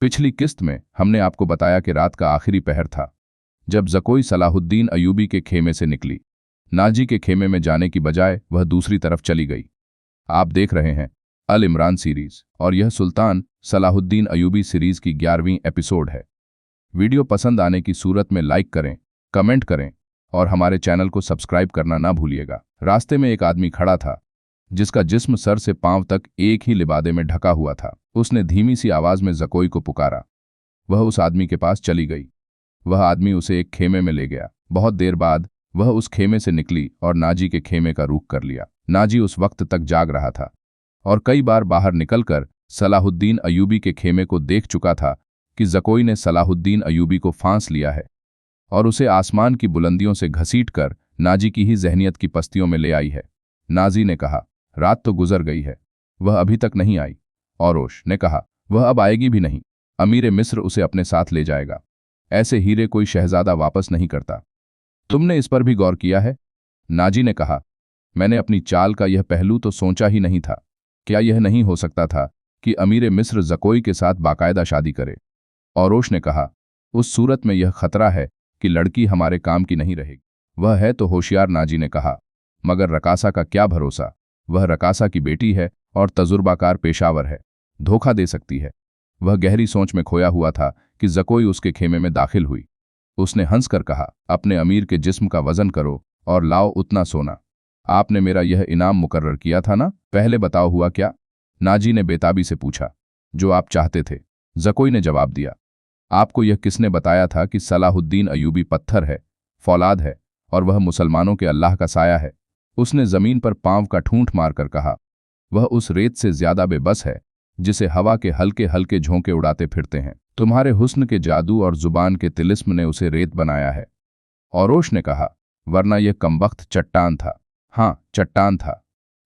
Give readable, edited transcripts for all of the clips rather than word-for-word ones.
पिछली किस्त में हमने आपको बताया कि रात का आखिरी पहर था जब ज़कोई सलाहुद्दीन अयूबी के खेमे से निकली। नाजी के खेमे में जाने की बजाय वह दूसरी तरफ चली गई। आप देख रहे हैं अल इमरान सीरीज और यह सुल्तान सलाहुद्दीन अयूबी सीरीज की 11वीं एपिसोड है। वीडियो पसंद आने की सूरत में लाइक करें, कमेंट करें और हमारे चैनल को सब्सक्राइब करना ना भूलिएगा। रास्ते में एक आदमी खड़ा था जिसका जिस्म सर से पांव तक एक ही लिबादे में ढका हुआ था। उसने धीमी सी आवाज में ज़कोई को पुकारा। वह उस आदमी के पास चली गई। वह आदमी उसे एक खेमे में ले गया। बहुत देर बाद वह उस खेमे से निकली और नाजी के खेमे का रुख कर लिया। नाजी उस वक्त तक जाग रहा था और कई बार बाहर निकलकर सलाहुद्दीन अयूबी के खेमे को देख चुका था कि ज़कोई ने सलाहुद्दीन अयूबी को फांस लिया है और उसे आसमान की बुलंदियों से घसीटकर नाजी की ही जहनियत की पस्तियों में ले आई है। नाजी ने कहा, रात तो गुजर गई है, वह अभी तक नहीं आई। औरोश ने कहा, वह अब आएगी भी नहीं। अमीर मिस्र उसे अपने साथ ले जाएगा। ऐसे हीरे कोई शहजादा वापस नहीं करता। तुमने इस पर भी गौर किया है? नाजी ने कहा, मैंने अपनी चाल का यह पहलू तो सोचा ही नहीं था। क्या यह नहीं हो सकता था कि अमीर मिस्र ज़कोई के साथ बाकायदा शादी करे? औरोश ने कहा, उस सूरत में यह खतरा है कि लड़की हमारे काम की नहीं रहेगी। वह है तो होशियार, नाजी ने कहा, मगर रकासा का क्या भरोसा? वह रकासा की बेटी है और तजुर्बाकार पेशावर है, धोखा दे सकती है। वह गहरी सोच में खोया हुआ था कि ज़कोई उसके खेमे में दाखिल हुई। उसने हंसकर कहा, अपने अमीर के जिस्म का वजन करो और लाओ उतना सोना। आपने मेरा यह इनाम मुकर्रर किया था ना? पहले बताओ, हुआ क्या? नाजी ने बेताबी से पूछा। जो आप चाहते थे, ज़कोई ने जवाब दिया। आपको यह किसने बताया था कि सलाहुद्दीन अयूबी पत्थर है, फौलाद है और वह मुसलमानों के अल्लाह का साया है? उसने जमीन पर पांव का ठूंठ मारकर कहा, वह उस रेत से ज्यादा बेबस है जिसे हवा के हल्के हल्के झोंके उड़ाते फिरते हैं। तुम्हारे हुस्न के जादू और जुबान के तिलिस्म ने उसे रेत बनाया है। औरोश ने कहा, वरना यह कमबख्त चट्टान था। हाँ, चट्टान था।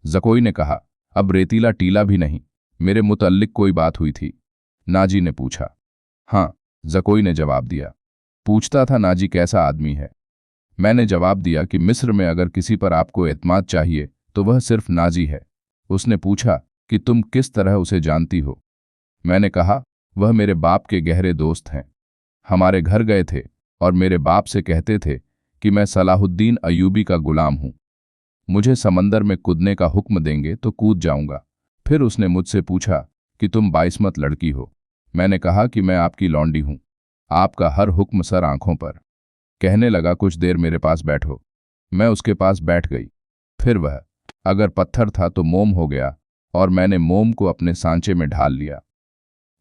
ज़कोई ने कहा, अब रेतीला टीला भी नहीं। मेरे मुतल्लिक कोई बात हुई थी? नाजी ने पूछा। हाँ, ज़कोई ने जवाब दिया। पूछता था नाजी कैसा आदमी है? मैंने जवाब दिया कि मिस्र में अगर किसी पर आपको एतमाद चाहिए तो वह सिर्फ नाजी है। उसने पूछा कि तुम किस तरह उसे जानती हो? मैंने कहा, वह मेरे बाप के गहरे दोस्त हैं। हमारे घर गए थे और मेरे बाप से कहते थे कि मैं सलाहुद्दीन अयूबी का गुलाम हूं। मुझे समंदर में कूदने का हुक्म देंगे तो कूद जाऊंगा। फिर उसने मुझसे पूछा कि तुम बाइस्मत लड़की हो। मैंने कहा कि मैं आपकी लौंडी हूं। आपका हर हुक्म सर आंखों पर। कहने लगा, कुछ देर मेरे पास बैठो। मैं उसके पास बैठ गई। फिर वह अगर पत्थर था तो मोम हो गया और मैंने मोम को अपने सांचे में ढाल लिया।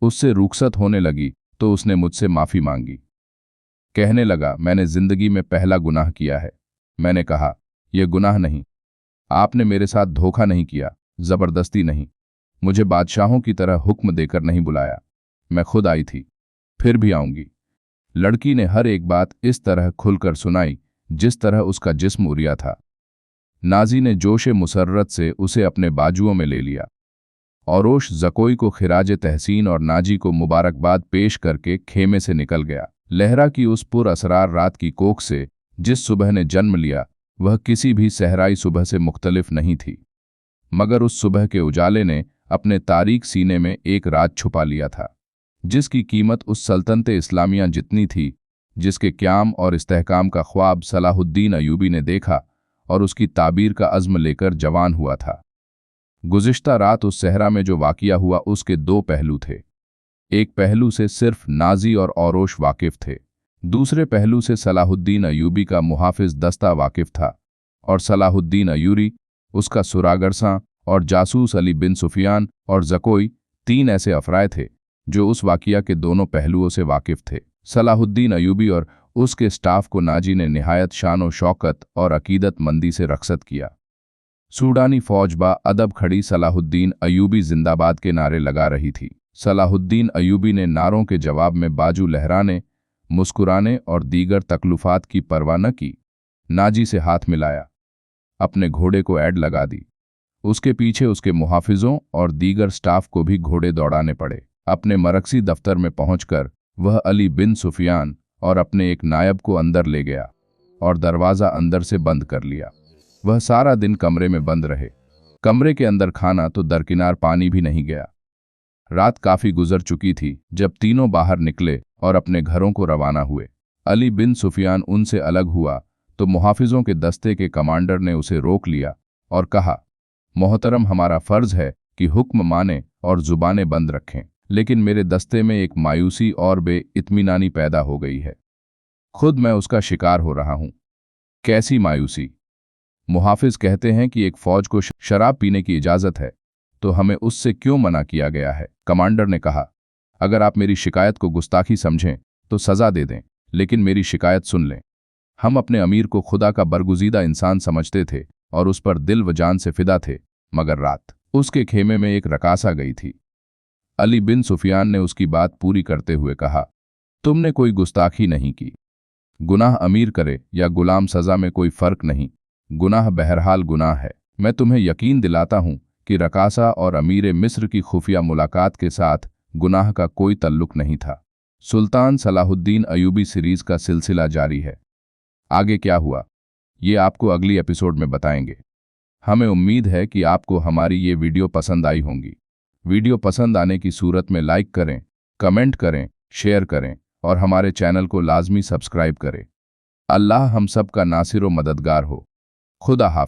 उससे रुखसत होने लगी तो उसने मुझसे माफी मांगी। कहने लगा, मैंने जिंदगी में पहला गुनाह किया है। मैंने कहा, यह गुनाह नहीं। आपने मेरे साथ धोखा नहीं किया, जबरदस्ती नहीं। मुझे बादशाहों की तरह हुक्म देकर नहीं बुलाया। मैं खुद आई थी, फिर भी आऊंगी। लड़की ने हर एक बात इस तरह खुलकर सुनाई जिस तरह उसका जिस्म उरिया था। नाजी ने जोशे मुसर्रत से उसे अपने बाजुओं में ले लिया। औरोश ज़कोई को खिराज तहसीन और नाजी को मुबारकबाद पेश करके खेमे से निकल गया। लहरा की उस पुर असरार रात की कोख से जिस सुबह ने जन्म लिया वह किसी भी सहराई सुबह से मुख्तलिफ नहीं थी, मगर उस सुबह के उजाले ने अपने तारीक सीने में एक राज छुपा लिया था जिसकी कीमत उस सल्तनत इस्लामिया जितनी थी जिसके क्याम और इस्तेहकाम का ख्वाब सलाहुद्दीन अयूबी ने देखा और उसकी ताबीर का अज़्म लेकर जवान हुआ था। गुज़िश्ता रात उस सहरा में जो वाक़िया हुआ उसके दो पहलू थे। एक पहलू से सिर्फ नाजी और औरोश वाकिफ थे, दूसरे पहलू से सलाहुद्दीन अयूबी का मुहाफिज दस्ता वाकिफ था और सलाहुद्दीन अयूरी, उसका सुरागरसां और जासूस अली बिन सुफियान और ज़कोई तीन ऐसे अफराद थे जो उस वाक़िया के दोनों पहलुओं से वाकिफ थे। सलाहुद्दीन अयूबी और उसके स्टाफ को नाजी ने निहायत शान व शौकत और अकीदतमंदी से रखसत किया। सूडानी फौज बा अदब खड़ी सलाहुद्दीन अयूबी जिंदाबाद के नारे लगा रही थी। सलाहुद्दीन अयूबी ने नारों के जवाब में बाजू लहराने, मुस्कुराने और दीगर तकल्लुफ़ात की परवाह न की। नाजी से हाथ मिलाया, अपने घोड़े को ऐड लगा दी। उसके पीछे उसके मुहाफिजों और दीगर स्टाफ को भी घोड़े दौड़ाने पड़े। अपने मरकसी दफ्तर में पहुंचकर वह अली बिन सुफियान और अपने एक नायब को अंदर ले गया और दरवाज़ा अंदर से बंद कर लिया। वह सारा दिन कमरे में बंद रहे। कमरे के अंदर खाना तो दरकिनार पानी भी नहीं गया। रात काफी गुजर चुकी थी जब तीनों बाहर निकले और अपने घरों को रवाना हुए। अली बिन सुफियान उनसे अलग हुआ तो मुहाफिजों के दस्ते के कमांडर ने उसे रोक लिया और कहा, मोहतरम, हमारा फर्ज है कि हुक्म माने और जुबानें बंद रखें, लेकिन मेरे दस्ते में एक मायूसी और बेइत्मीनानी पैदा हो गई है। खुद मैं उसका शिकार हो रहा हूं। कैसी मायूसी? मुहाफिज कहते हैं कि एक फौज को शराब पीने की इजाजत है, तो हमें उससे क्यों मना किया गया है? कमांडर ने कहा, अगर आप मेरी शिकायत को गुस्ताखी समझें तो सजा दे दें, लेकिन मेरी शिकायत सुन लें। हम अपने अमीर को खुदा का बरगुज़ीदा इंसान समझते थे और उस पर दिल व जान से फिदा थे, मगर रात उसके खेमे में एक रकासा गई थी। अली बिन सुफियान ने उसकी बात पूरी करते हुए कहा, तुमने कोई गुस्ताखी नहीं की। गुनाह अमीर करे या गुलाम, सजा में कोई फर्क नहीं। गुनाह बहरहाल गुनाह है। मैं तुम्हें यकीन दिलाता हूं कि रकासा और अमीर मिस्र की खुफिया मुलाकात के साथ गुनाह का कोई तल्लुक नहीं था। सुल्तान सलाहुद्दीन अयूबी सीरीज का सिलसिला जारी है। आगे क्या हुआ, ये आपको अगली एपिसोड में बताएंगे। हमें उम्मीद है कि आपको हमारी ये वीडियो पसंद आई होंगी। वीडियो पसंद आने की सूरत में लाइक करें, कमेंट करें, शेयर करें और हमारे चैनल को लाजमी सब्सक्राइब करें। अल्लाह हम सब का नासिर व मददगार हो। खुदा हाफ़िज़।